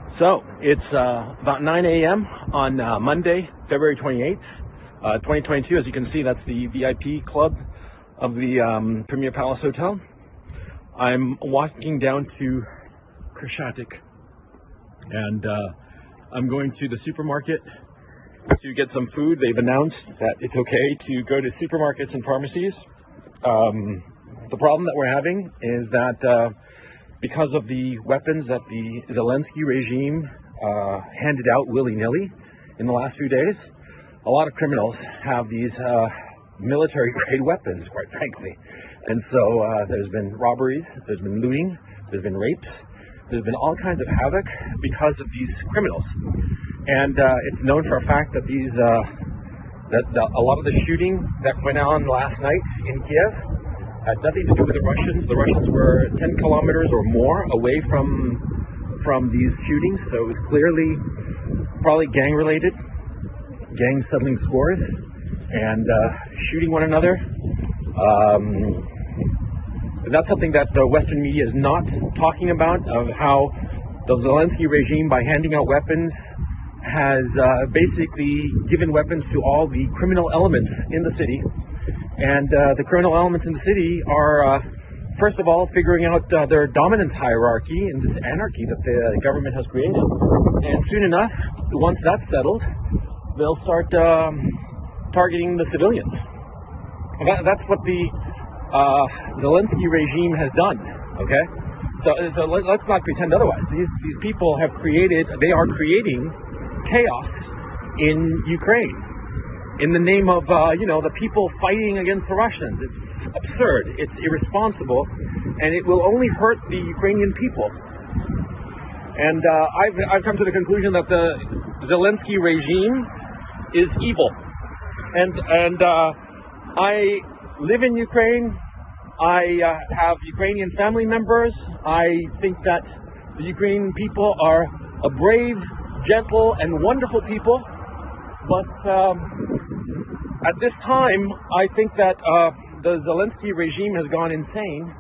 So it's about 9 a.m. on Monday, February 28th, 2022. As you can see, that's the VIP club of the Premier Palace Hotel. I'm walking down to Krashatik, and I'm going to the supermarket to get some food. They've announced that it's okay to go to supermarkets and pharmacies. The problem that we're having is that because of the weapons that the Zelensky regime handed out willy-nilly in the last few days, a lot of criminals have these military-grade weapons, quite frankly. And so there's been robberies, there's been looting, there's been rapes, there's been all kinds of havoc because of these criminals. And it's known for a fact that a lot of the shooting that went on last night in Kiev had nothing to do with the Russians. The Russians were 10 kilometers or more away from these shootings, so it was clearly probably gang-related, gangs settling scores and shooting one another. That's something that the Western media is not talking about, of how the Zelensky regime, by handing out weapons, has basically given weapons to all the criminal elements in the city. And the criminal elements in the city are, first of all, figuring out their dominance hierarchy in this anarchy that the government has created. And soon enough, once that's settled, they'll start targeting the civilians. That's what the Zelensky regime has done, okay? So let's not pretend otherwise. These people are creating chaos in Ukraine in the name of, the people fighting against the Russians. It's absurd, it's irresponsible, and it will only hurt the Ukrainian people. And I've come to the conclusion that the Zelensky regime is evil. And I live in Ukraine. I have Ukrainian family members. I think that the Ukrainian people are a brave, gentle, and wonderful people. But at this time, I think that the Zelensky regime has gone insane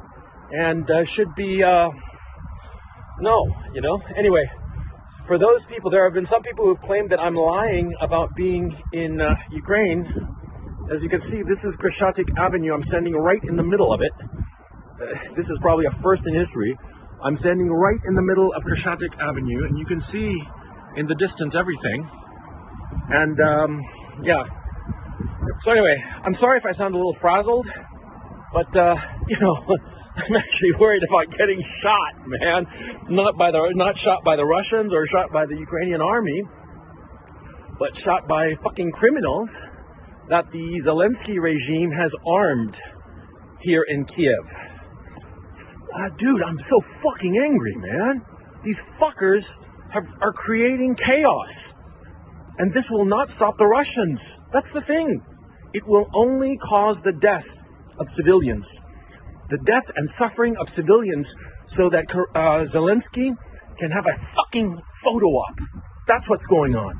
and should be, Anyway, for those people, there have been some people who have claimed that I'm lying about being in Ukraine. As you can see, this is Krashatik Avenue. I'm standing right in the middle of it. This is probably a first in history. I'm standing right in the middle of Krashatik Avenue, and you can see in the distance everything. And so anyway, I'm sorry if I sound a little frazzled, but I'm actually worried about getting shot, man. Not shot by the Russians or shot by the Ukrainian army, but shot by fucking criminals that the Zelensky regime has armed here in Kiev. Dude, I'm so fucking angry, man. These fuckers are creating chaos. And this will not stop the Russians. That's the thing. It will only cause the death of civilians. The death and suffering of civilians, so that Zelensky can have a fucking photo op. That's what's going on.